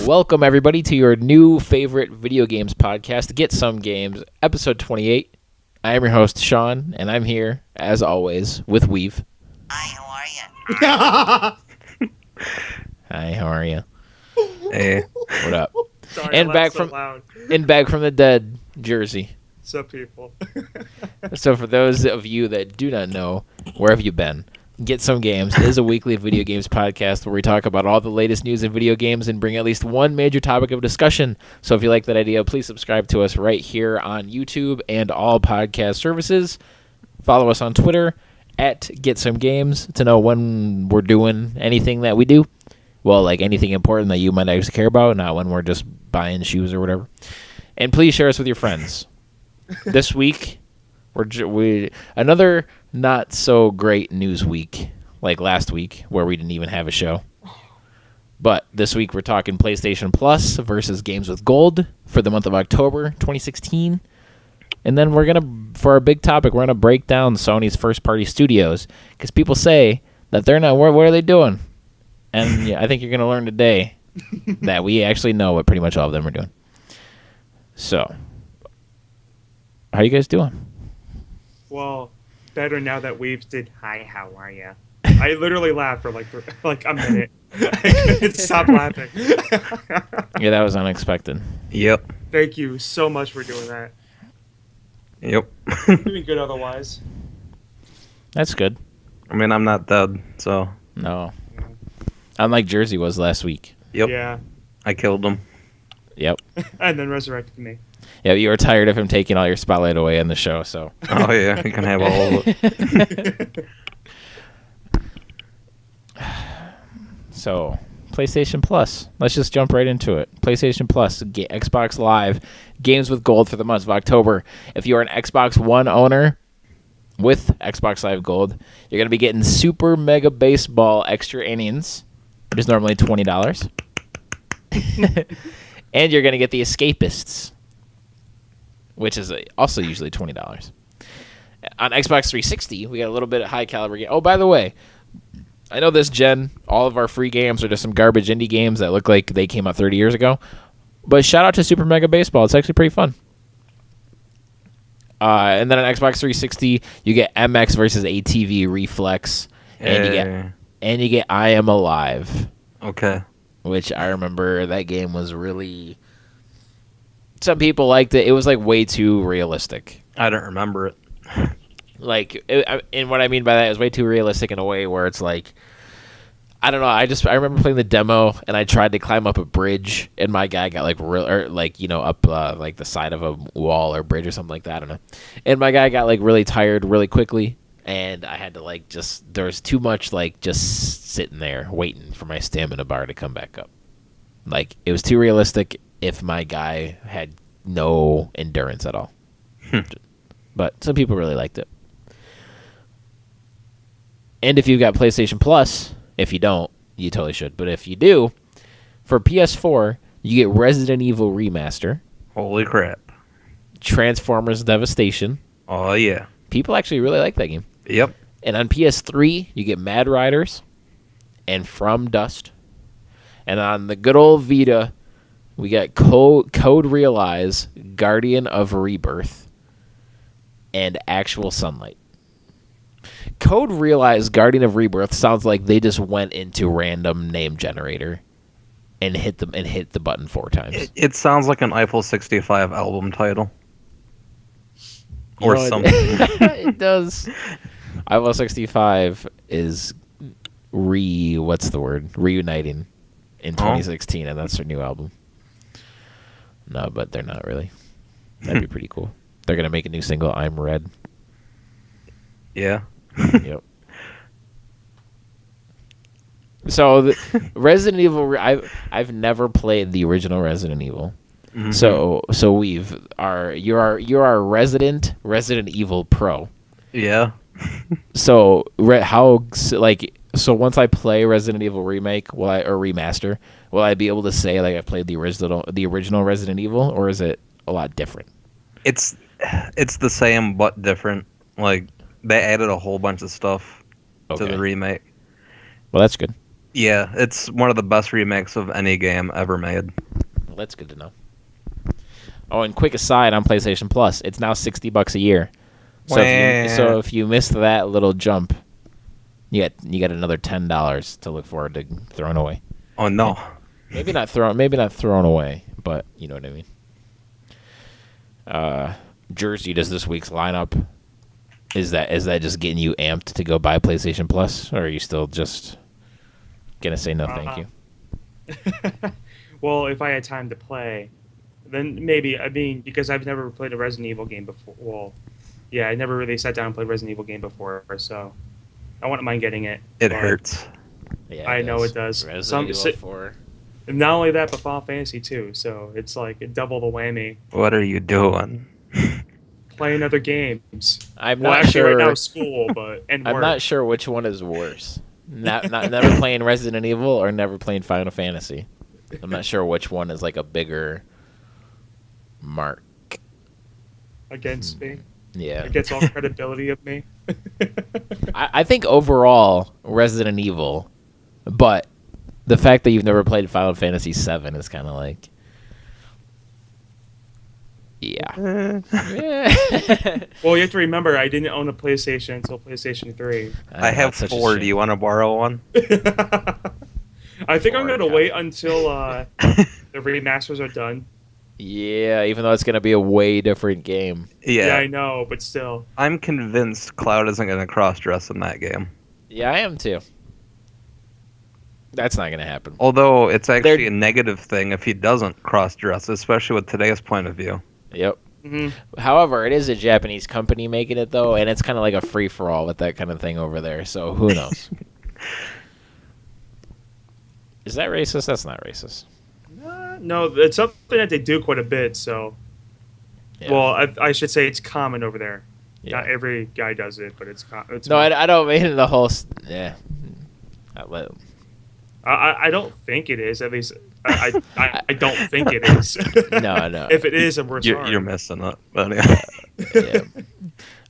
Welcome, everybody, to your new favorite video games podcast, Get Some Games, episode 28. I am your host, Sean, and I'm here, as always, with Weave. Hi, how are you? Hi, how are you? Hey. What up? Sorry, And I back laughed from loud. and back from the dead, Jersey. What's up, people? So for those of you that do not know, where have you been? Get Some Games is a weekly video games podcast where we talk about all the latest news in video games and bring at least one major topic of discussion. So if you like that idea, please subscribe to us right here on YouTube and all podcast services. Follow us on Twitter at Get Some Games to know when we're doing anything that we do. Well, like anything important that you might actually care about, not when we're just buying shoes or whatever. And please share us with your friends. This week, we another not so great news week like last week where we didn't even have a show. But this week we're talking PlayStation Plus versus Games with Gold for the month of October 2016. And then for our big topic, we're going to break down Sony's first-party studios because people say that they're not, what are they doing? And yeah, I think you're going to learn today that we actually know what pretty much all of them are doing. So, how you guys doing? Well, better now that Weaves did hi, how are you? I literally laughed for like a minute. I couldn't stop laughing. Yeah, that was unexpected. Yep. Thank you so much for doing that. Yep. Doing good otherwise. That's good. I mean, I'm not dead, so. No. Unlike Jersey was last week. Yep. Yeah. I killed him. Yep. And then resurrected me. Yeah, you were tired of him taking all your spotlight away in the show, so. Oh, yeah. You can have all of it. So, PlayStation Plus. Let's just jump right into it. PlayStation Plus, Xbox Live, Games with Gold for the month of October. If you are an Xbox One owner with Xbox Live Gold, you're going to be getting Super Mega Baseball Extra Innings, which is normally $20. And you're going to get the Escapists, which is also usually $20. On Xbox 360, we got a little bit of high caliber game. Oh, by the way, I know this gen, all of our free games are just some garbage indie games that look like they came out 30 years ago. But shout out to Super Mega Baseball. It's actually pretty fun. And then on Xbox 360, you get MX versus ATV Reflex, and you get I Am Alive. Okay. Which I remember that game was really. Some people liked it. It was like way too realistic. I don't remember it. And what I mean by that is way too realistic in a way where it's like, I don't know. I remember playing the demo and I tried to climb up a bridge and my guy got up like the side of a wall or bridge or something like that. I don't know. And my guy got like really tired really quickly and I had to there was too much just sitting there waiting for my stamina bar to come back up. Like it was too realistic if my guy had no endurance at all. But some people really liked it. And if you've got PlayStation Plus, if you don't, you totally should. But if you do, for PS4, you get Resident Evil Remaster. Holy crap. Transformers Devastation. Oh, yeah. People actually really like that game. Yep. And on PS3, you get Mad Riders and From Dust. And on the good old Vita, we got Code Realize, Guardian of Rebirth, and Actual Sunlight. Code Realize Guardian of Rebirth sounds like they just went into random name generator and hit the button 4 times. It sounds like an Eiffel 65 album title. Or something. It does. Eiffel 65 is reuniting in 2016, and that's their new album. No, but they're not really. That'd be pretty cool. They're gonna make a new single, "I'm Red." Yeah. Yep. So, Resident Evil. I've never played the original Resident Evil. Mm-hmm. So you're our Resident Evil pro. Yeah. So once I play Resident Evil Remake, Remaster, will I be able to say like I played the original Resident Evil, or is it a lot different? It's the same but different. Like they added a whole bunch of stuff to the remake. Well, that's good. Yeah, it's one of the best remakes of any game ever made. Well, that's good to know. Oh, and quick aside on PlayStation Plus, it's now $60 a year. So if you missed that little jump, you get another $10 to look forward to throwing away. Oh no. Maybe not thrown away, but you know what I mean. Jersey, does this week's lineup, is that just getting you amped to go buy PlayStation Plus, or are you still just gonna say no thank you? Well, if I had time to play, then maybe. I mean, because I've never played a Resident Evil game before. Well, yeah, I never really sat down and played a Resident Evil game before, so I wouldn't mind getting it. It hurts. Yeah, I know it does. Resident Evil 4. Not only that, but Final Fantasy 2, so it's like a double the whammy. What are you doing? Playing other games. I'm Well, not actually, sure. right now, school, but and I'm work. not sure which one is worse. Never playing Resident Evil or never playing Final Fantasy. I'm not sure which one is like a bigger mark. Against me. Yeah. It gets all credibility of me. I think overall Resident Evil, but the fact that you've never played Final Fantasy VII is kind of like, yeah. Yeah. Well, you have to remember, I didn't own a PlayStation until PlayStation 3. I have That's such a 4. shame. Do you want to borrow one? I think I'm Lord, going to God. wait until the remasters are done. Yeah, even though it's gonna be a way different game. Yeah, I know, but still. I'm convinced Cloud isn't going to cross-dress in that game. Yeah, I am too. That's not gonna happen. Although it's actually They're- a negative thing if he doesn't cross-dress, especially with today's point of view. Yep. Hmm. However, it is a Japanese company making it though, and it's kind of like a free for all with that kind of thing over there. So who knows? Is that racist? That's not racist. No, it's something that they do quite a bit, so. Yeah. Well, I should say it's common over there. Yeah. Not every guy does it, but it's No, I don't mean the whole. Yeah. I don't think it is. At least I don't think it is. No. If it is, we're sorry. You're missing it. But yeah. Yeah.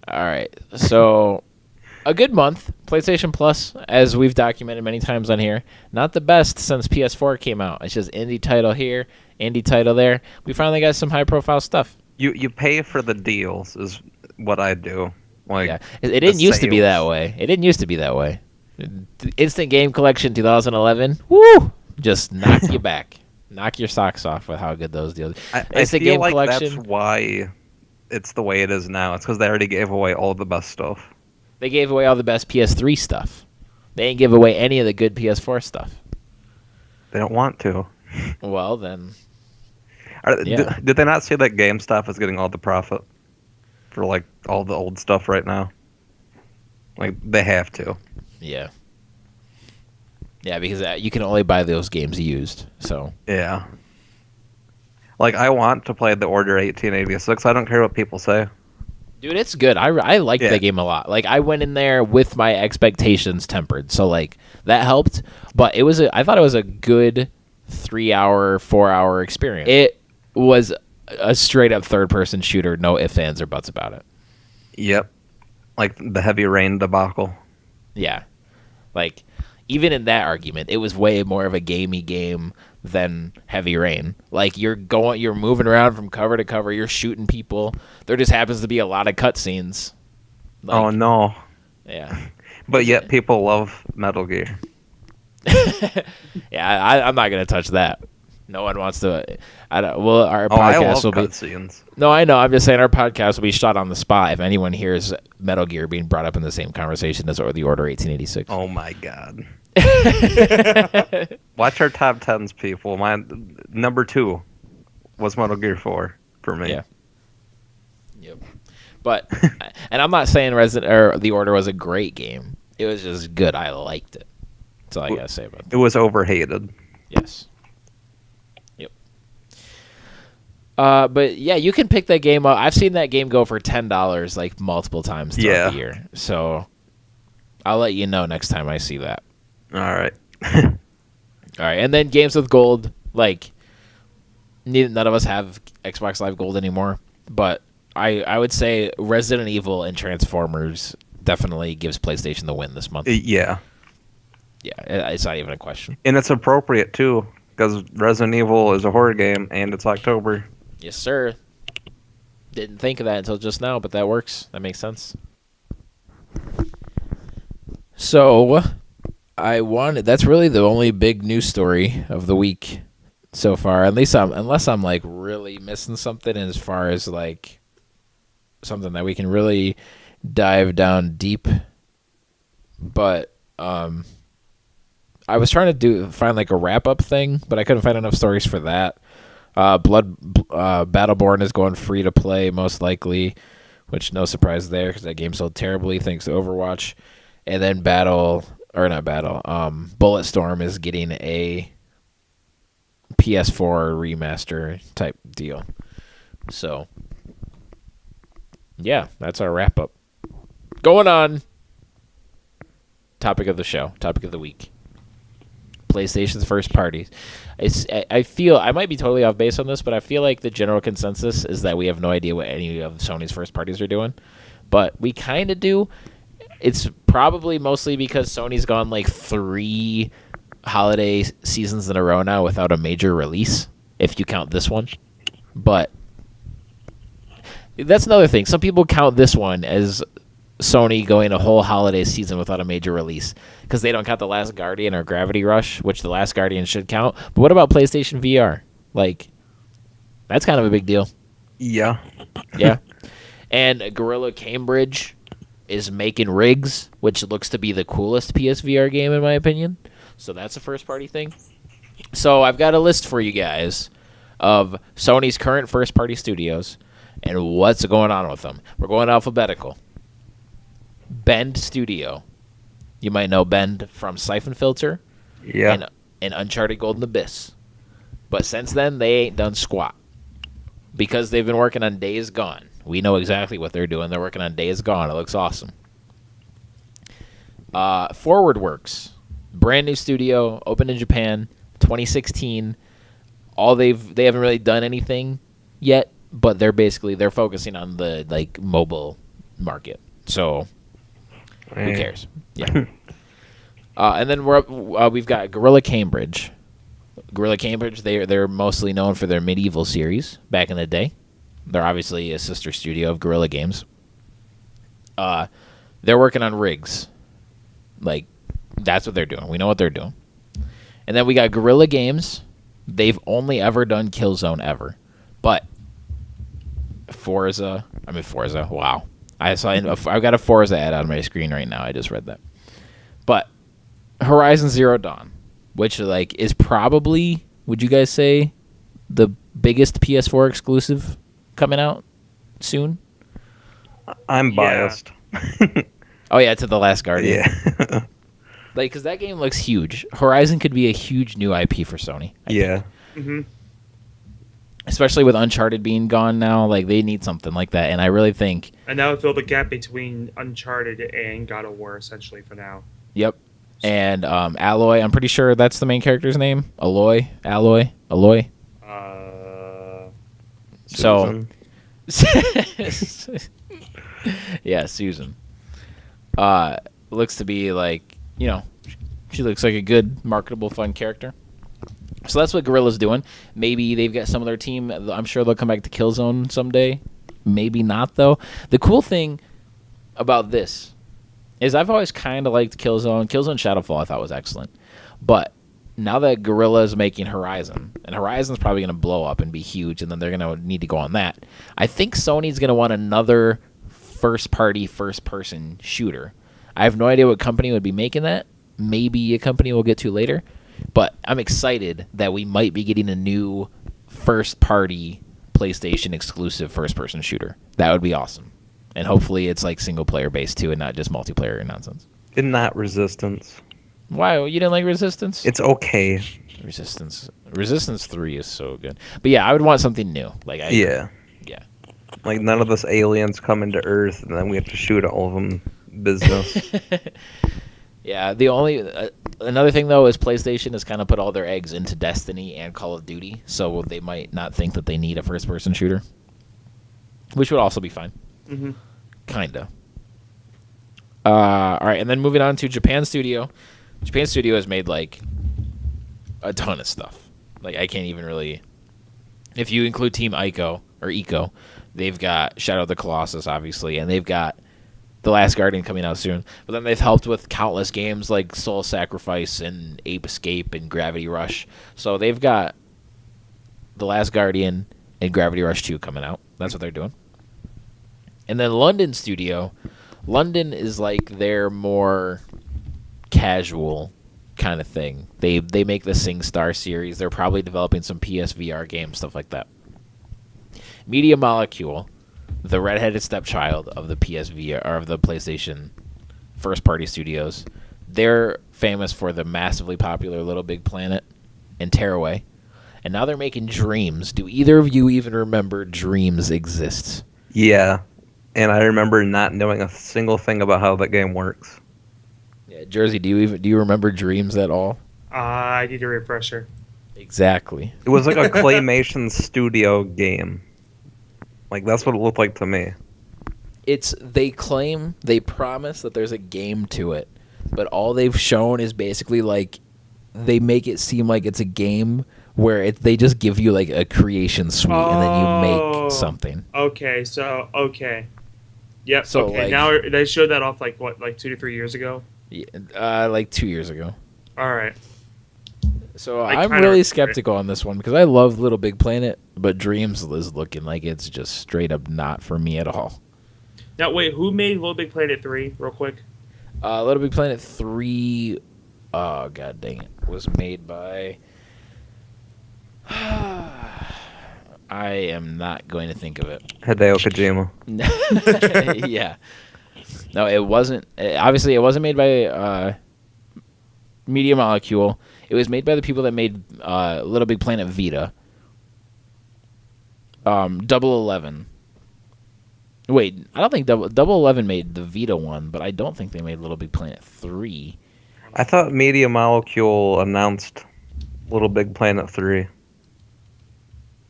All right. So, a good month. PlayStation Plus, as we've documented many times on here, not the best since PS4 came out. It's just indie title here, indie title there. We finally got some high-profile stuff. You pay for the deals is what I do. Like, Yeah, it didn't used to be that way. It didn't used to be that way. Instant Game Collection 2011. Woo! Just knock you back, knock your socks off with how good those deals. I Instant feel Game like Collection. that's why it's the way it is now. It's because they already gave away all the best stuff. They gave away all the best PS3 stuff. They didn't give away any of the good PS4 stuff. They don't want to. Well, then. Did they not see that GameStop is getting all the profit for like all the old stuff right now? Like they have to. Yeah. Yeah, because you can only buy those games used. So. Yeah. Like I want to play the Order 1886. I don't care what people say. Dude, it's good. I liked Yeah. that game a lot. Like I went in there with my expectations tempered, so like that helped. But I thought it was a good 3-hour, 4-hour experience. It was a straight up third person shooter, no ifs, ands, or buts about it. Yep. Like the Heavy Rain debacle. Yeah, like even in that argument, it was way more of a gamey game than Heavy Rain. Like you're moving around from cover to cover, you're shooting people. There just happens to be a lot of cutscenes. Like, Oh no. yeah. But yet people love Metal Gear. Yeah, I'm not gonna touch that. No one wants to. I don't. Well, our Oh, I podcast love will be. cutscenes. No, I know. I'm just saying our podcast will be shot on the spot if anyone hears Metal Gear being brought up in the same conversation as the Order 1886. Oh my god. Watch our top 10s, people. My number 2 was Metal Gear 4 for me. Yeah. Yep. But, and I'm not saying The Order was a great game. It was just good. I liked it. That's all I gotta say about It that. was overhated. Yes. Yep. But yeah, you can pick that game up. I've seen that game go for $10 like multiple times throughout the year. So I'll let you know next time I see that. All right. All right, and then games with gold, like none of us have Xbox Live Gold anymore, but I would say Resident Evil and Transformers definitely gives PlayStation the win this month. Yeah. Yeah, it's not even a question. And it's appropriate too, because Resident Evil is a horror game, and it's October. Yes, sir. Didn't think of that until just now, but that works. That makes sense. So, that's really the only big news story of the week so far. Unless I'm like really missing something as far as like something that we can really dive down deep. But I was trying to find like a wrap up thing, but I couldn't find enough stories for that. Battleborn is going free to play most likely, which no surprise there because that game sold terribly thanks to Overwatch. And then Bulletstorm is getting a PS4 remaster type deal. So, yeah, that's our wrap up. Going on. Topic of the show. Topic of the week. PlayStation's first parties. I feel I might be totally off base on this, but I feel like the general consensus is that we have no idea what any of Sony's first parties are doing. But we kind of do. It's probably mostly because Sony's gone like 3 holiday seasons in a row now without a major release, if you count this one. But that's another thing. Some people count this one as Sony going a whole holiday season without a major release because they don't count The Last Guardian or Gravity Rush, which The Last Guardian should count. But what about PlayStation VR? Like, that's kind of a big deal. Yeah. Yeah. And Gorilla Cambridge is making rigs, which looks to be the coolest PSVR game in my opinion. So that's a first-party thing. So I've got a list for you guys of Sony's current first-party studios and what's going on with them. We're going alphabetical. Bend Studio. You might know Bend from Siphon Filter. Yeah. And Uncharted Golden Abyss. But since then, they ain't done squat. Because they've been working on Days Gone. We know exactly what they're doing. They're working on Days Gone. It looks awesome. Forward Works. Brand new studio. Opened in Japan. 2016. They haven't really done anything yet. But they're focusing on the like mobile market. So who cares? Yeah. And then we've got Gorilla Cambridge. Gorilla Cambridge, they're mostly known for their Medieval series back in the day. They're obviously a sister studio of Guerrilla Games. They're working on rigs. Like, that's what they're doing. We know what they're doing. And then we got Guerrilla Games. They've only ever done Killzone ever. But Forza, wow. I've got a Forza ad on my screen right now. I just read that. But Horizon Zero Dawn, which like is probably, would you guys say, the biggest PS4 exclusive coming out soon? I'm biased. Oh yeah, to The Last Guardian. Yeah. Like, because that game looks huge. Horizon could be a huge new IP for Sony. I think. Mm-hmm. Especially with Uncharted being gone now, like they need something like that, and I really think. And that would fill the gap between Uncharted and God of War, essentially, for now. Yep. And Aloy, I'm pretty sure that's the main character's name. Alloy. So. Yeah, Susan. Looks to be like, she looks like a good, marketable, fun character. So that's what Guerrilla's doing. Maybe they've got some of their team. I'm sure they'll come back to Killzone someday. Maybe not, though. The cool thing about this is I've always kind of liked Killzone. Killzone Shadowfall I thought was excellent. But now that Guerrilla is making Horizon, and Horizon's probably going to blow up and be huge, and then they're going to need to go on that, I think Sony's going to want another first-party, first-person shooter. I have no idea what company would be making that. Maybe a company we'll get to later. But I'm excited that we might be getting a new first-party PlayStation exclusive first-person shooter. That would be awesome. And hopefully it's like single-player based too and not just multiplayer nonsense. And not Resistance. Why? You didn't like Resistance? It's okay. Resistance 3 is so good. But yeah, I would want something new. Yeah. Like none of this aliens coming to Earth and then we have to shoot all of them business. Yeah, the only another thing though is PlayStation has kind of put all their eggs into Destiny and Call of Duty, so they might not think that they need a first-person shooter, which would also be fine. Mm-hmm. Kinda. All right, and then moving on to Japan Studio. Japan Studio has made like a ton of stuff. Like I can't even really. If you include Team Ico or Eco, they've got Shadow of the Colossus, obviously, and they've got The Last Guardian coming out soon. But then they've helped with countless games like Soul Sacrifice and Ape Escape and Gravity Rush. So they've got The Last Guardian and Gravity Rush 2 coming out. That's what they're doing. And then London Studio. London is like their more casual kind of thing. They make the SingStar series. They're probably developing some PSVR games, stuff like that. Media Molecule, the redheaded stepchild of the PSVR or of the PlayStation first-party studios. They're famous for the massively popular Little Big Planet and Tearaway. And now they're making Dreams. Do either of you even remember Dreams exists? Yeah, and I remember not knowing a single thing about how that game works. Yeah, Jersey, do you remember Dreams at all? I need a refresher. Exactly. It was like a claymation studio game. Like that's what it looked like to me. They promise that there's a game to it, but all they've shown is basically like they make it seem like it's a game where they just give you like a creation suite and then you make something. Okay. Yep. So, okay. like, Now they showed that off like 2 to 3 years ago. Yeah, like 2 years ago. All right. So I'm really skeptical on this one because I love Little Big Planet, but Dreams is looking like it's just straight up not for me at all. Now wait, who made Little Big Planet 3? Real quick. Little Big Planet 3. Oh god dang it! Was made by. I am not going to think of it. Hideo Kojima. Yeah. No, it wasn't. Obviously, it wasn't made by Media Molecule. It was made by the people that made Little Big Planet Vita. 011. Wait, I don't think 011 made the Vita one, but I don't think they made Little Big Planet 3. I thought Media Molecule announced Little Big Planet 3.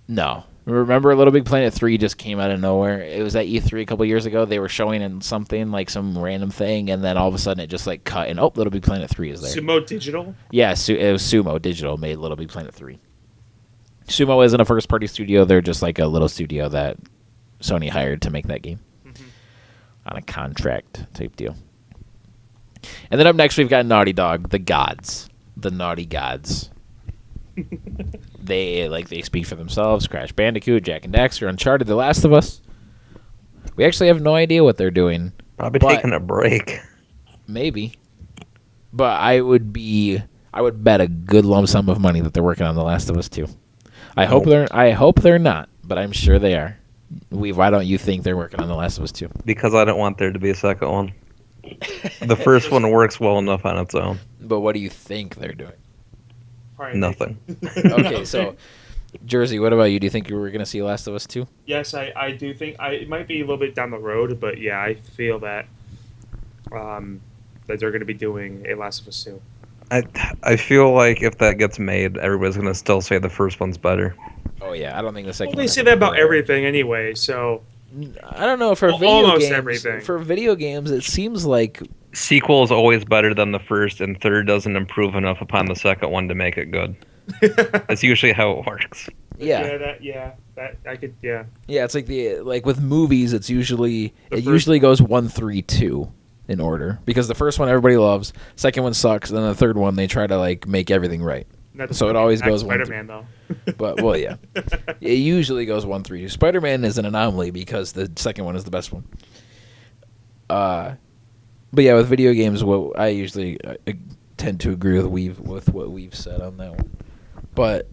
No. Remember Little Big Planet 3 just came out of nowhere? It was at E3 a couple years ago. They were showing in something, like some random thing, and then all of a sudden it just like cut, and Little Big Planet 3 is there. Sumo Digital? Yeah, it was Sumo Digital made Little Big Planet 3. Sumo isn't a first-party studio. They're just like a little studio that Sony hired to make that game on a contract type deal. And then up next we've got Naughty Dog, the gods, the naughty gods. They speak for themselves. Crash Bandicoot, Jack and Daxter, Uncharted, The Last of Us. We actually have no idea what they're doing. Probably taking a break. Maybe. But I would bet a good lump sum of money that they're working on The Last of Us 2. I hope they're not, but I'm sure they are. Why don't you think they're working on The Last of Us 2? Because I don't want there to be a second one. The first one works well enough on its own. But what do you think they're doing? Nothing. Okay, so Jersey, what about you? Do you think you were going to see Last of Us 2? Yes, I do think it might be a little bit down the road, but yeah, I feel that that they're going to be doing a Last of Us 2. I feel like if that gets made, everybody's going to still say the first one's better. Oh yeah, I don't think the second. Well, they say that about everything anyway, so I don't know for video almost games. Everything. For video games, it seems like Sequel is always better than the first, and third doesn't improve enough upon the second one to make it good. That's usually how it works. Yeah, I could. Yeah, it's like with movies, it usually goes 1, 3, 2 in order because the first one everybody loves, second one sucks, and then the third one they try to like make everything right. So it always goes 1. Spider-Man though. But well, yeah, it usually goes 1, 3, 2. Spider-Man is an anomaly because the second one is the best one. But yeah, with video games, what I usually tend to agree with what we've said on that one. But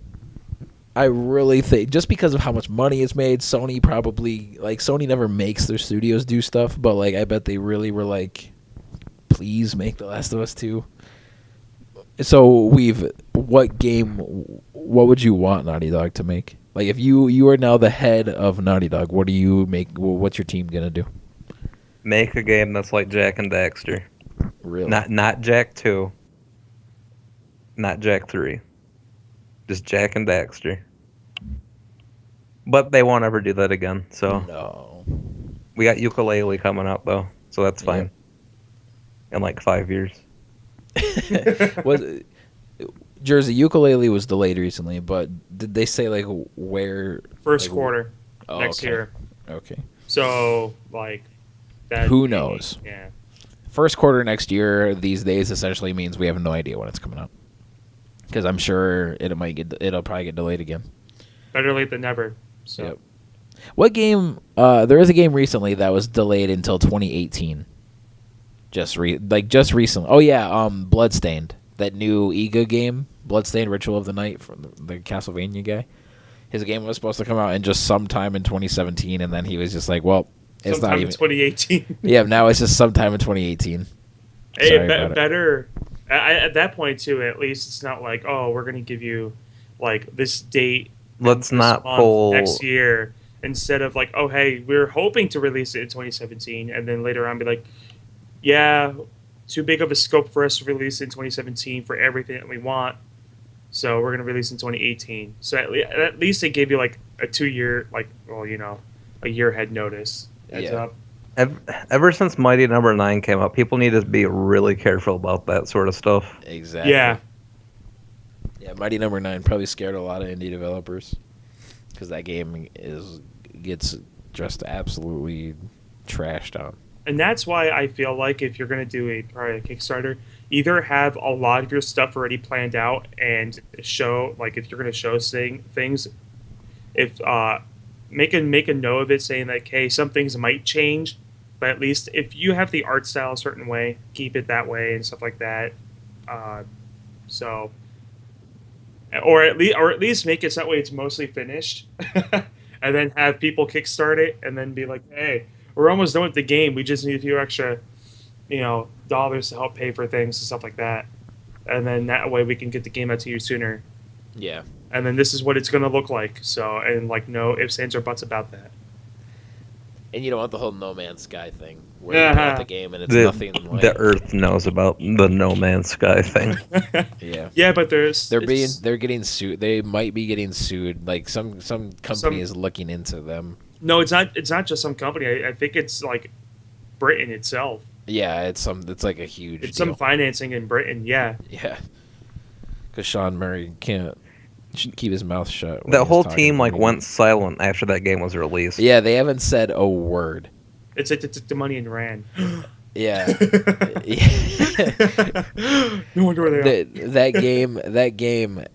I really think just because of how much money it's made, Sony probably Sony never makes their studios do stuff, but I bet they really were like, please make The Last of Us 2. So what would you want Naughty Dog to make? Like if you are now the head of Naughty Dog, what do you make? What's your team gonna do? Make a game that's like Jack and Daxter. Really? Not Jak 2. Not Jak 3. Just Jak and Daxter. But they won't ever do that again. So no. We got Ukulele coming out though, so that's fine. In like 5 years. Was Jersey Ukulele was delayed recently, but did they say like where? First like, quarter oh, next okay. year. Okay. So like that. Who knows? Yeah. First quarter next year these days essentially means we have no idea when it's coming out. Because I'm sure it'll probably get delayed again. Better late than never. So. Yep. What game? There was a game recently that was delayed until 2018. Just recently. Oh yeah, Bloodstained, that new EGA game, Bloodstained: Ritual of the Night from the Castlevania guy. His game was supposed to come out in just sometime in 2017, and then he was just like, "Well, it's sometime not even in 2018." Yeah, now it's just sometime in 2018. Hey, better. At that point too, at least it's not like, oh, we're gonna give you like this date. Let's not pull next year instead of like, oh, hey, we're hoping to release it in 2017, and then later on be like, yeah, too big of a scope for us to release in 2017 for everything that we want, so we're gonna release in 2018. So at least they gave you like a 2-year, like, well, a year head notice. Heads up. Ever since Mighty Number 9 came out, people need to be really careful about that sort of stuff. Exactly. Yeah. Yeah, Mighty Number 9 probably scared a lot of indie developers because that game gets just absolutely trashed on. And that's why I feel like if you're going to do probably a Kickstarter, either have a lot of your stuff already planned out and show, like if you're going to show things, if make a note of it saying like, hey, some things might change, but at least if you have the art style a certain way, keep it that way and stuff like that. So, or at least make it so that way it's mostly finished, and then have people kickstart it and then be like, hey, we're almost done with the game. We just need a few extra, dollars to help pay for things and stuff like that, and then that way we can get the game out to you sooner. Yeah. And then this is what it's going to look like. So, and like no ifs, ands, or buts about that. And you don't want the whole No Man's Sky thing where you play the game and it's nothing like the Earth knows about the No Man's Sky thing. Yeah. Yeah, but they're getting sued. They might be getting sued. Like some company is looking into them. No, it's not. It's not just some company. I think it's like Britain itself. Yeah, it's like a huge. It's some financing in Britain. Yeah. Yeah. Because Sean Murray should keep his mouth shut. That whole team went silent after that game was released. Yeah, they haven't said a word. It's like the money and ran. Yeah. No wonder where they are. That game.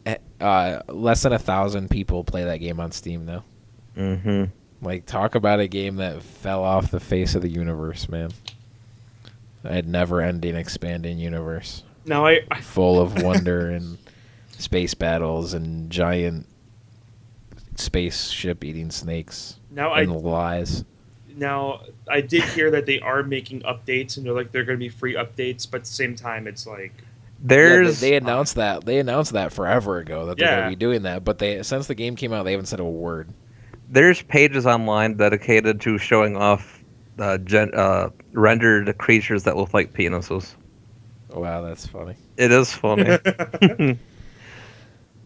Less than 1,000 people play that game on Steam now. Mm-hmm. Like, talk about a game that fell off the face of the universe, man. A never-ending, expanding universe. Now I full of wonder and space battles and giant spaceship eating snakes and lies. Now I did hear that they are making updates and they're going to be free updates, but at the same time it's like they announced that forever ago that they're going to be doing that, but since the game came out they haven't said a word. There's pages online dedicated to showing off rendered creatures that look like penises. Wow, that's funny. It is funny.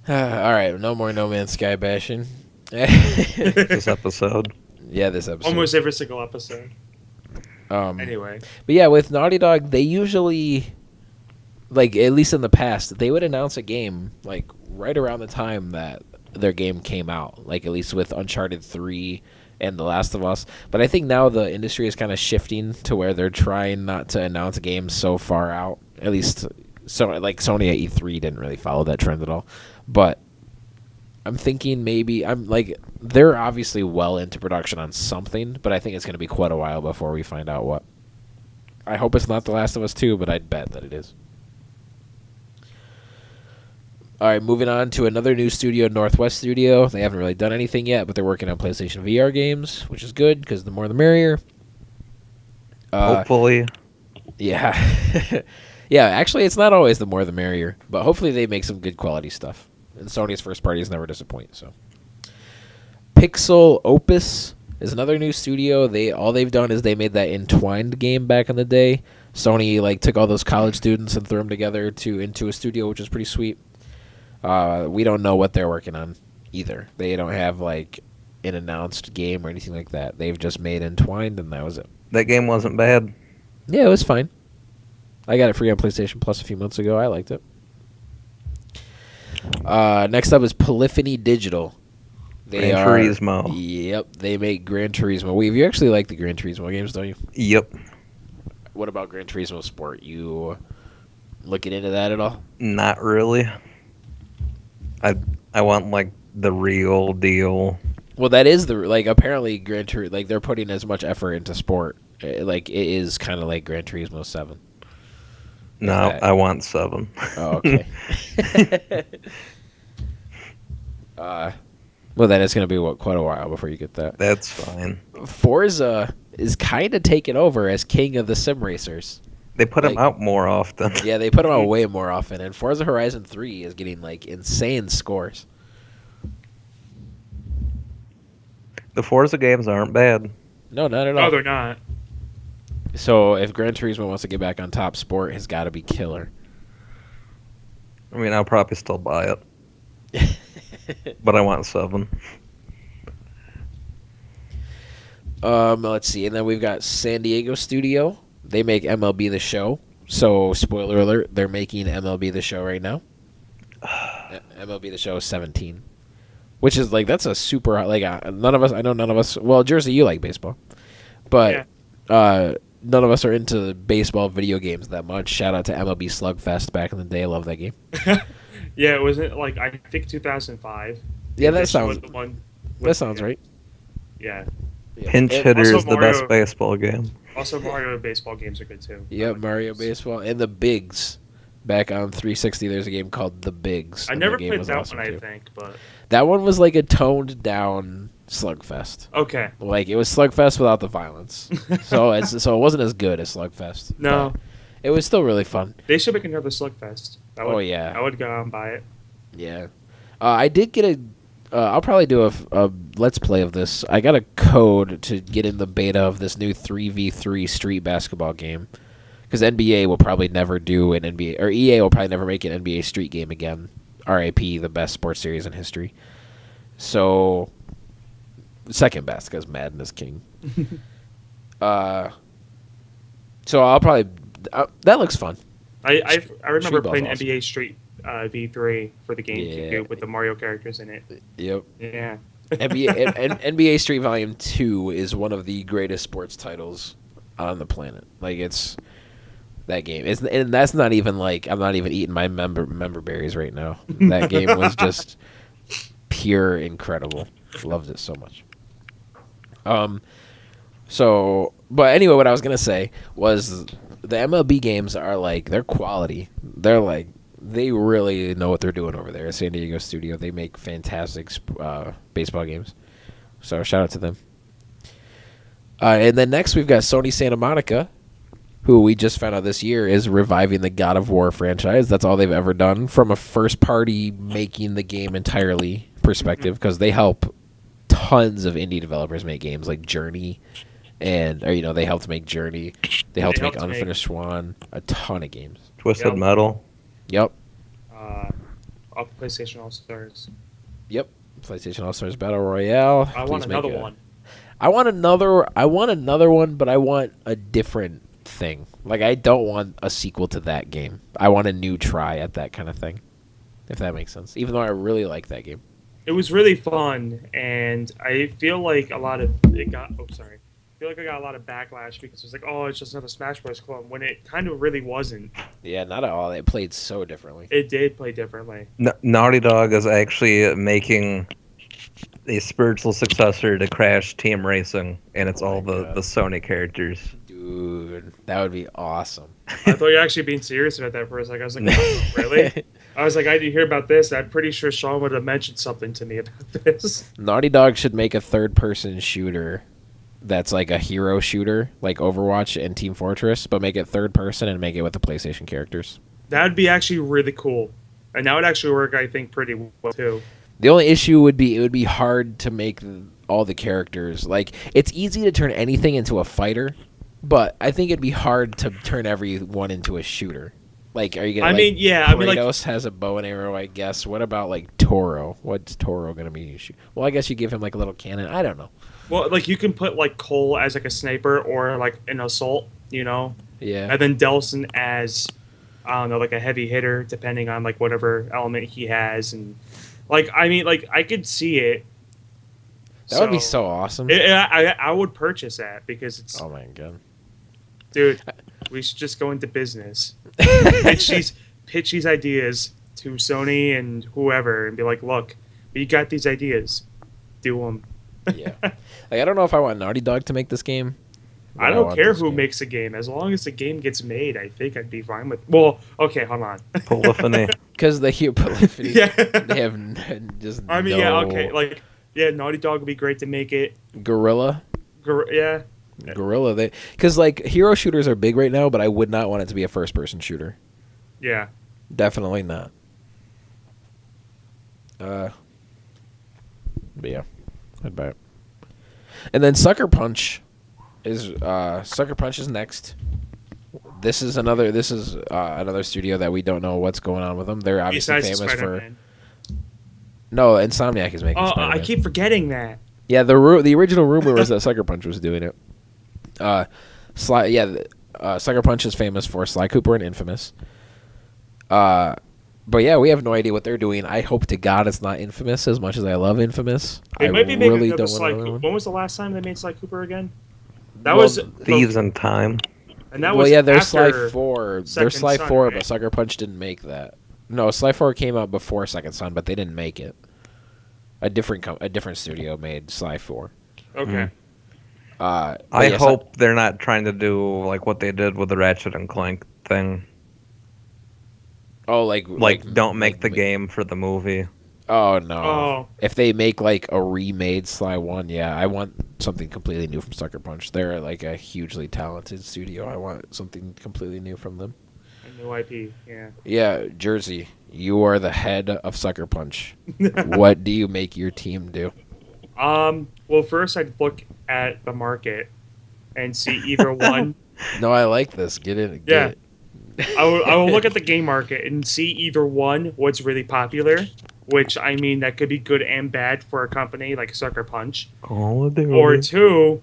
All right, no more No Man's Sky bashing. This episode. Yeah, this episode. Almost every single episode. Anyway. But yeah, with Naughty Dog, they usually, like, at least in the past, they would announce a game, like, right around the time that their game came out. Like, at least with Uncharted 3 and The Last of Us. But I think now the industry is kind of shifting to where they're trying not to announce games so far out. At least, like, Sony at E3 didn't really follow that trend at all. But I'm thinking they're obviously well into production on something, but I think it's going to be quite a while before we find out what. I hope it's not The Last of Us 2, but I'd bet that it is. All right, moving on to another new studio, Northwest Studio. They haven't really done anything yet, but they're working on PlayStation VR games, which is good because the more the merrier. Hopefully. Yeah. Yeah, actually, it's not always the more the merrier, but hopefully they make some good quality stuff. And Sony's first parties never disappoint. So, Pixel Opus is another new studio. All they've done is they made that Entwined game back in the day. Sony took all those college students and threw them together into a studio, which is pretty sweet. We don't know what they're working on either. They don't have an announced game or anything like that. They've just made Entwined, and that was it. That game wasn't bad. Yeah, it was fine. I got it free on PlayStation Plus a few months ago. I liked it. Next up is Polyphony Digital. Gran Turismo. Yep, they make Gran Turismo. You actually like the Gran Turismo games, don't you? Yep. What about Gran Turismo Sport? You looking into that at all? Not really. I want like the real deal. Well, that is apparently Gran Turismo, like they're putting as much effort into sport. Like it is kind of like Gran Turismo 7. No, I want 7. Oh, okay. Well, then it's going to be quite a while before you get that. That's fine. Forza is kind of taken over as king of the sim racers. They put them out more often. Yeah, they put them out way more often, and Forza Horizon 3 is getting like insane scores. The Forza games aren't bad. No, not at all. No, they're not. So if Gran Turismo wants to get back on top, sport has got to be killer. I mean, I'll probably still buy it. But I want 7. Let's see. And then we've got San Diego Studio. They make MLB The Show. So, spoiler alert, they're making MLB The Show right now. MLB The Show 17. Which is, like, that's a super, I know none of us, well, Jersey, you like baseball. But, none of us are into baseball video games that much. Shout out to MLB Slugfest back in the day. I love that game. Yeah, it wasn't like I think 2005. Yeah, that sounds. That sounds yeah. right. Yeah. Pinch hitter is the best baseball game. Also, Mario baseball games are good too. Yep, Mario Baseball and the Bigs. Back on 360, there's a game called The Bigs. I never played that one, I think, but that one was like a toned down Slugfest. Okay. Like it was Slugfest without the violence. So it wasn't as good as Slugfest. No. It was still really fun. They should make another Slugfest. Yeah. I would go out and buy it. Yeah. I did get I'll probably do a Let's Play of this. I got a code to get in the beta of this new 3v3 street basketball game. Because NBA will probably never do an NBA, or EA will probably never make an NBA street game again. RIP, the best sports series in history. So, second best, because Madden is king. So I'll probably, that looks fun. I remember playing awesome. NBA Street V3 for the GameCube with the Mario characters in it. Yep. Yeah. NBA Street Volume 2 is one of the greatest sports titles on the planet. Like, it's that game. And that's not even like, I'm not even eating my member berries right now. That game was just pure incredible. Loved it so much. But anyway, what I was going to say was the MLB games are like, they're quality. They're like, they really know what they're doing over there at San Diego Studio. They make fantastic baseball games. So shout out to them. And then next we've got Sony Santa Monica, who we just found out this year is reviving the God of War franchise. That's all they've ever done from a first-party making the game entirely perspective, because they help tons of indie developers make games like Journey, they helped make Journey. They helped make Unfinished Swan, a ton of games. Twisted Metal. Yep. PlayStation All-Stars. Yep. PlayStation All-Stars Battle Royale. I want another one. I want another one, but I want a different thing. Like, I don't want a sequel to that game. I want a new try at that kind of thing, if that makes sense. Even though I really like that game. It was really fun, and I feel like I got a lot of backlash because it was like, oh, it's just another Smash Bros. Clone, when it kind of really wasn't. Yeah, not at all. It played so differently. It did play differently. Naughty Dog is actually making a spiritual successor to Crash Team Racing, and it's all the Sony characters. Dude, that would be awesome. I thought you were actually being serious about that for a second. I was like, oh, really? I was like, I didn't hear about this. I'm pretty sure Sean would have mentioned something to me about this. Naughty Dog should make a third-person shooter that's like a hero shooter, like Overwatch and Team Fortress, but make it third person and make it with the PlayStation characters. That would be actually really cool. And that would actually work, I think, pretty well, too. The only issue would be, it would be hard to make all the characters. Like, it's easy to turn anything into a fighter, but I think it'd be hard to turn everyone into a shooter. Like, are you gonna? Kratos has a bow and arrow, I guess. What about like Toro? What's Toro gonna be? Well, I guess you give him like a little cannon. I don't know. Well, like you can put like Cole as like a sniper or like an assault, you know, Yeah. and then Delson as I don't know, like a heavy hitter, depending on like whatever element he has, and like I mean, like I could see it. That would be so awesome. I would purchase that because it's. Oh my god, dude, we should just go into business. pitch these ideas to Sony and whoever, and be like, look, you got these ideas, do them. Yeah, like I don't know if I want Naughty Dog to make this game. I don't care who makes a game, as long as the game gets made. I think I'd be fine with. Well, okay, hold on. Polyphony. Because they hear Polyphony. Yeah. They have just. I mean, no... yeah, okay, like yeah, Naughty Dog would be great to make it. Gorilla. Yeah. Gorilla. Because like hero shooters are big right now, but I would not want it to be a first-person shooter. Yeah. Definitely not. But yeah, I'd buy it. And then Sucker Punch is next. This is another studio that we don't know what's going on with them. They're obviously Besides famous Spider-Man. No, Insomniac is making Spider-Man. I keep forgetting that. Yeah, the original rumor was that Sucker Punch was doing it. Sucker Punch is famous for Sly Cooper and Infamous. But yeah, we have no idea what they're doing. I hope to God it's not Infamous as much as I love Infamous. They might be really making don't Sly want Cooper. one. When was the last time they made Sly Cooper again? That was Thieves in Time. And that was there's Sly after 4. Second There's Sly Son, 4, right? but Sucker Punch didn't make that. No, Sly 4 came out before Second Son, but they didn't make it. A different studio made Sly 4. Okay. I hope they're not trying to do like what they did with the Ratchet and Clank thing. Oh, like don't make the game for the movie. Oh no! Oh. If they make like a remade Sly 1, yeah, I want something completely new from Sucker Punch. They're like a hugely talented studio. I want something completely new from them. A new IP, yeah. Yeah, Jersey, you are the head of Sucker Punch. What do you make your team do? Well, first I'd look at the market and see either one. No, I like this. Get in. Yeah. It. I will look at the game market and see either one, what's really popular, which I mean that could be good and bad for a company like Sucker Punch. Or two,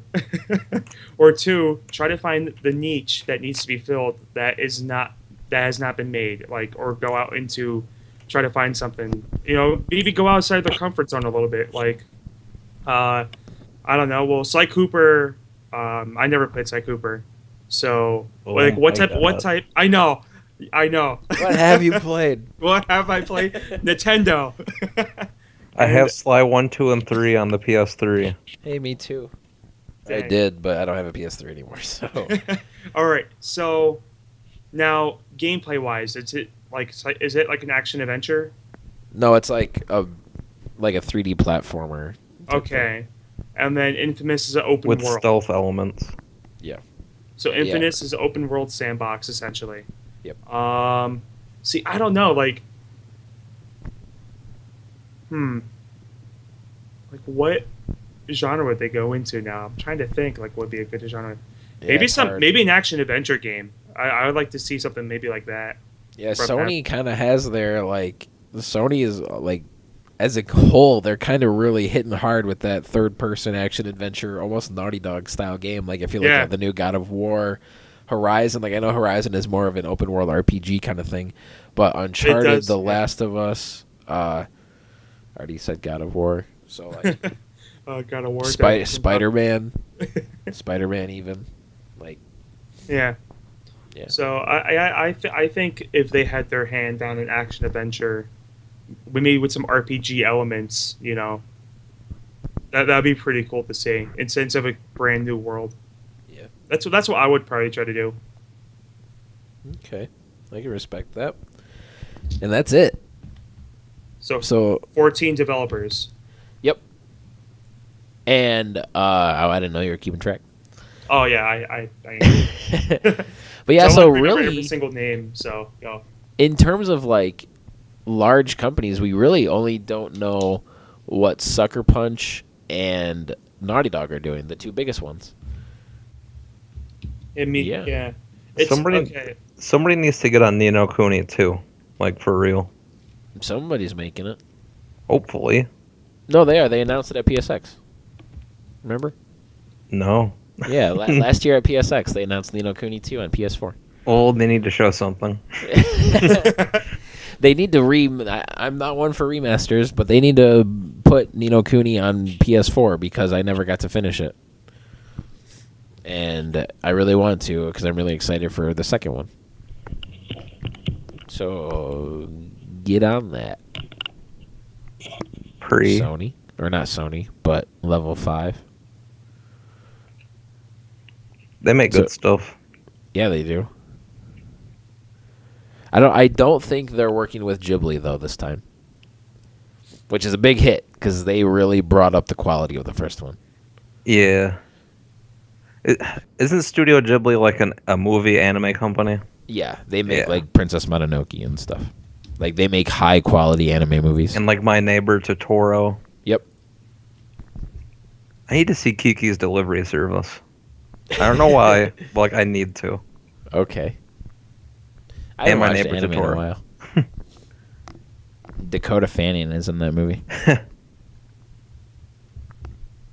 try to find the niche that needs to be filled that has not been made, like, or go out into try to find something, maybe go outside their comfort zone a little bit, like I don't know. Well, Sly Cooper, I never played Sly Cooper. So, like, what type? I know. What have you played? What have I played? Nintendo. I have Sly 1, 2, and 3 on the PS3. Hey, me too. Dang. I did, but I don't have a PS3 anymore. So, all right. So, now gameplay-wise, is it like an action adventure? no, it's like a 3D platformer. Okay. And then Infamous is an open With world. stealth elements. Yeah. So Infamous is an open world sandbox essentially. Yep. See, I don't know, like, like what genre would they go into now? I'm trying to think, like, what would be a good genre? Yeah, maybe an action adventure game. I would like to see something maybe like that. Yeah, Sony kind of has their Sony is as a whole, they're kind of really hitting hard with that third-person action adventure, almost Naughty Dog style game. Like if you look at the new God of War, Horizon, like I know Horizon is more of an open world RPG kind of thing, but Uncharted, The Last of Us, I already said God of War, so like God of War, Spider-Man, Spider-Man even, like yeah. So I think if they had their hand on an action adventure, maybe with some RPG elements, that'd be pretty cool to see in sense of a brand new world. Yeah, that's what I would probably try to do. Okay, I can respect that. And that's it. So 14 developers. Yep. And I didn't know you were keeping track. Oh yeah, I am. But yeah, so really every single name. So in terms of like large companies, we really only don't know what Sucker Punch and Naughty Dog are doing, the two biggest ones. Yeah. Somebody needs to get on Ni no Kuni too, like for real. Somebody's making it. Hopefully. No, they are. They announced it at PSX. Remember? No. Yeah, last year at PSX, they announced Ni no Kuni 2 on PS4. Well, they need to show something. They need to I'm not one for remasters, but they need to put Ni no Kuni on PS4 because I never got to finish it. And I really want to because I'm really excited for the second one. So get on that. Sony, or not Sony, but Level 5. They make good stuff. Yeah, they do. I don't think they're working with Ghibli though this time, which is a big hit because they really brought up the quality of the first one. Yeah. Isn't Studio Ghibli like a movie anime company? Yeah, they make like Princess Mononoke and stuff. Like they make high quality anime movies. And like My Neighbor Totoro. Yep. I need to see Kiki's Delivery Service. I don't know why, but like I need to. Okay. I And haven't My watched Neighbor anime in a Totoro. while. Dakota Fanning is in that movie.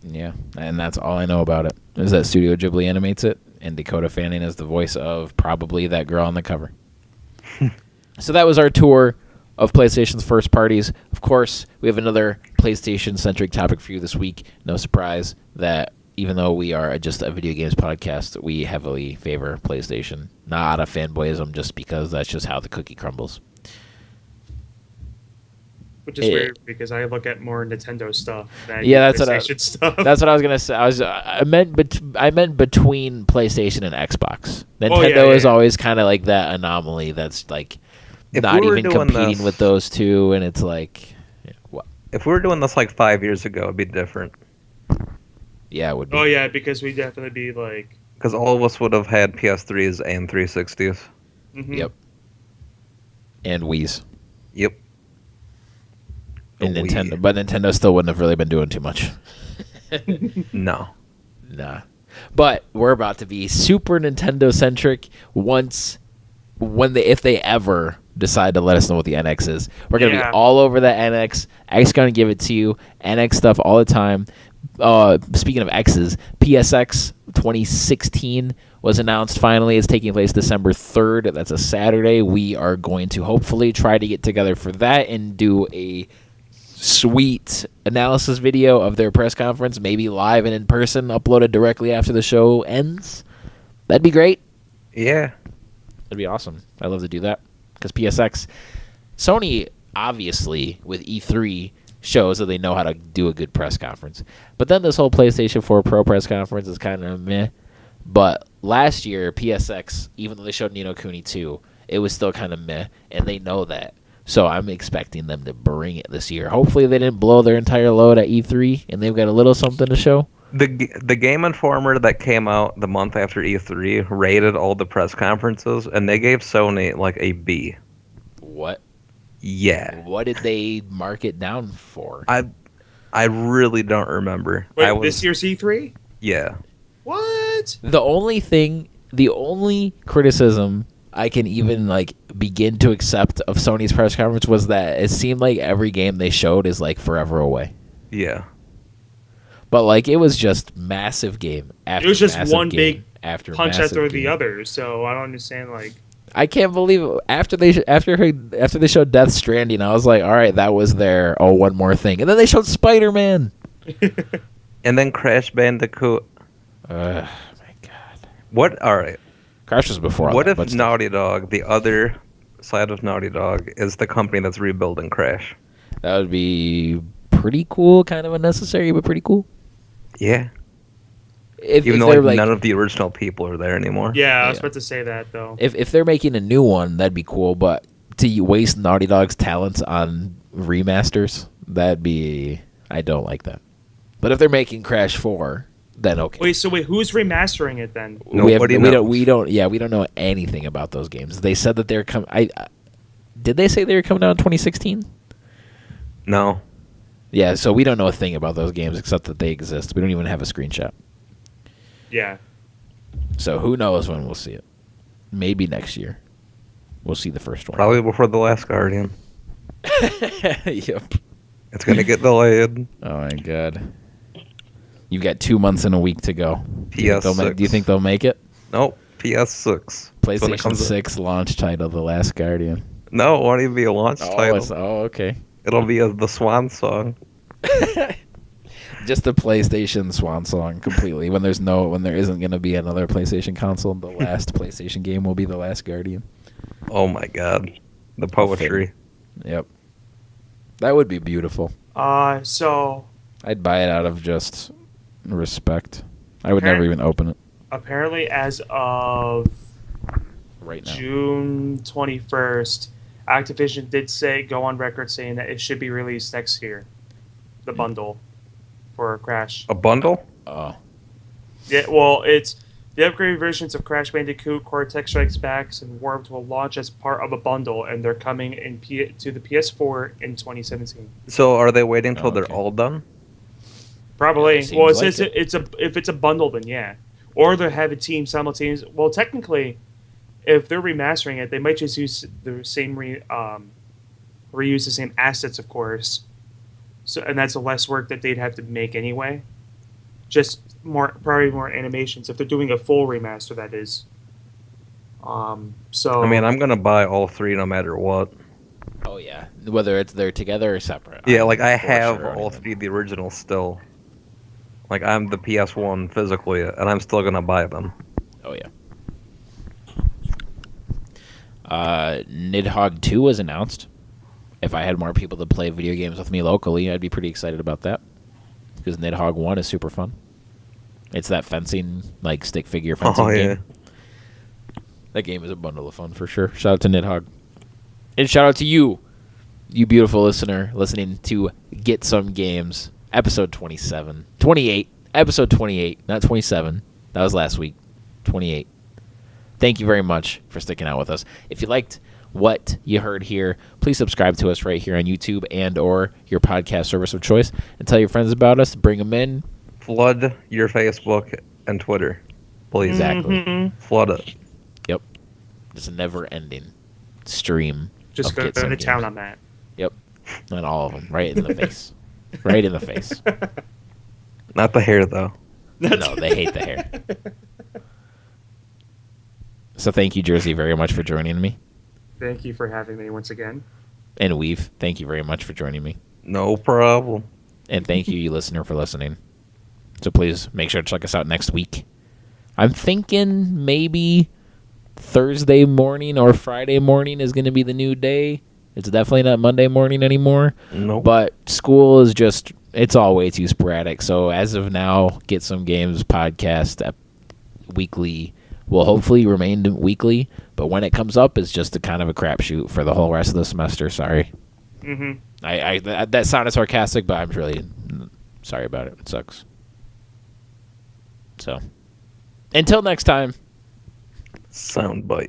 Yeah, and that's all I know about it. Is that Studio Ghibli animates it, and Dakota Fanning is the voice of probably that girl on the cover. So that was our tour of PlayStation's first parties. Of course, we have another PlayStation-centric topic for you this week. No surprise that even though we are just a video games podcast, we heavily favor PlayStation. Not out of fanboyism, just because that's just how the cookie crumbles. Which is weird because I look at more Nintendo stuff than that's PlayStation stuff. That's what I was gonna say. I meant between PlayStation and Xbox. Nintendo is always kind of like that anomaly. That's like not even competing with those two, and it's like, what? If we were doing this like 5 years ago, it'd be different. Yeah, it would be. Oh yeah, because we'd definitely be like. Because all of us would have had PS3s and 360s. Mm-hmm. Yep. And Wii's. Yep. And Nintendo, but Nintendo still wouldn't have really been doing too much. No. Nah. But we're about to be super Nintendo centric if they ever decide to let us know what the NX is. We're gonna be all over the NX. X gonna give it to you. NX stuff all the time. Speaking of X's, PSX 2016 was announced finally. It's taking place December 3rd. That's a Saturday. We are going to hopefully try to get together for that and do a sweet analysis video of their press conference, maybe live and in person, uploaded directly after the show ends. That'd be great. Yeah. That'd be awesome. I'd love to do that. Because PSX, Sony, obviously, with E3, shows that they know how to do a good press conference. But then this whole PlayStation 4 Pro press conference is kind of meh. But last year, PSX, even though they showed Ni no Kuni 2, it was still kind of meh, and they know that. So I'm expecting them to bring it this year. Hopefully they didn't blow their entire load at E3, and they've got a little something to show. The Game Informer that came out the month after E3 rated all the press conferences, and they gave Sony like a B. What? Yeah. What did they mark it down for? I really don't remember. Wait, this year's E3? Yeah. What? The only criticism I can even like begin to accept of Sony's press conference was that it seemed like every game they showed is like forever away. Yeah. But like it was just massive game after. It was just one big punch after the other. So I don't understand. Like I can't believe it. After they showed Death Stranding, I was like, all right, that was their one more thing, and then they showed Spider-Man, and then Crash Bandicoot. My God. What? All right. Crash was before. What if Naughty Dog, the other side of Naughty Dog, is the company that's rebuilding Crash? That would be pretty cool. Kind of unnecessary, but pretty cool. Yeah. Even though none of the original people are there anymore. Yeah, I was about to say that though. If they're making a new one, that'd be cool. But to waste Naughty Dog's talents on remasters, I don't like that. But if they're making Crash 4. Then okay. Wait, who's remastering it then? Nobody knows. We don't know anything about those games. They said that they're coming. Did they say they were coming out in 2016? No. Yeah, so we don't know a thing about those games except that they exist. We don't even have a screenshot. Yeah. So who knows when we'll see it? Maybe next year. We'll see the first one. Probably before The Last Guardian. Yep. It's gonna get delayed. Oh my God. You've got 2 months and a week to go. PS6. Do you think they'll make it? Nope. PS6. PlayStation 6 launch title, The Last Guardian. No, it won't even be a launch title. Okay. It'll be the swan song. Just the PlayStation swan song completely. When there isn't going to be another PlayStation console, the last PlayStation game will be The Last Guardian. Oh my god. The poetry. Yep. That would be beautiful. So I'd buy it out of just respect. I would never even open it. Apparently, as of Right now. June 21st, Activision did go on record saying that it should be released next year. The bundle for Crash. A bundle? Oh. Yeah, well, it's the upgraded versions of Crash Bandicoot, Cortex Strikes Back, and Warped will launch as part of a bundle, and they're coming to the PS4 in 2017. So are they waiting till Okay. they're all done? Probably. Yeah, Well, seems like if it's a bundle, then yeah. Or they have a team simultaneously. Well, technically, if they're remastering it, they might just use the same reuse the same assets, of course. So, and that's less work that they'd have to make anyway. Just probably more animations if they're doing a full remaster. That is. So. I mean, I'm gonna buy all three no matter what. Oh yeah. Whether they're together or separate. Yeah, like I For have sure, all three of the originals still. Like I'm the PS1 physically, and I'm still gonna buy them. Oh yeah. Nidhogg 2 was announced. If I had more people to play video games with me locally, I'd be pretty excited about that. Because Nidhogg 1 is super fun. It's that fencing, like stick figure fencing game. That game is a bundle of fun for sure. Shout out to Nidhogg. And shout out to you beautiful listener, listening to Get Some Games, episode 28, episode 28, not 27. That was last week. 28. Thank you very much for sticking out with us. If you liked what you heard here, please subscribe to us right here on YouTube and or your podcast service of choice, and tell your friends about us. Bring them in. Flood your Facebook and Twitter, please. Exactly. Mm-hmm. Flood it. Yep. It's a never-ending stream. Just of go Get to Some town Games. on that. Yep. On all of them. Right in the face. Right in the face. Not the hair though. No, they hate the hair. So thank you, Jersey, very much for joining me. Thank you for having me once again. And Weave, thank you very much for joining me. No problem. And thank you, you listener, for listening. So please make sure to check us out next week. I'm thinking maybe Thursday morning or Friday morning is going to be the new day. It's definitely not Monday morning anymore. Nope. But school is just, it's all way too sporadic. So as of now, Get Some Games podcast weekly will hopefully remain weekly. But when it comes up, it's just a kind of a crapshoot for the whole rest of the semester. Sorry. Mm-hmm. That sounded sarcastic, but I'm really sorry about it. It sucks. So, until next time. Soundbite.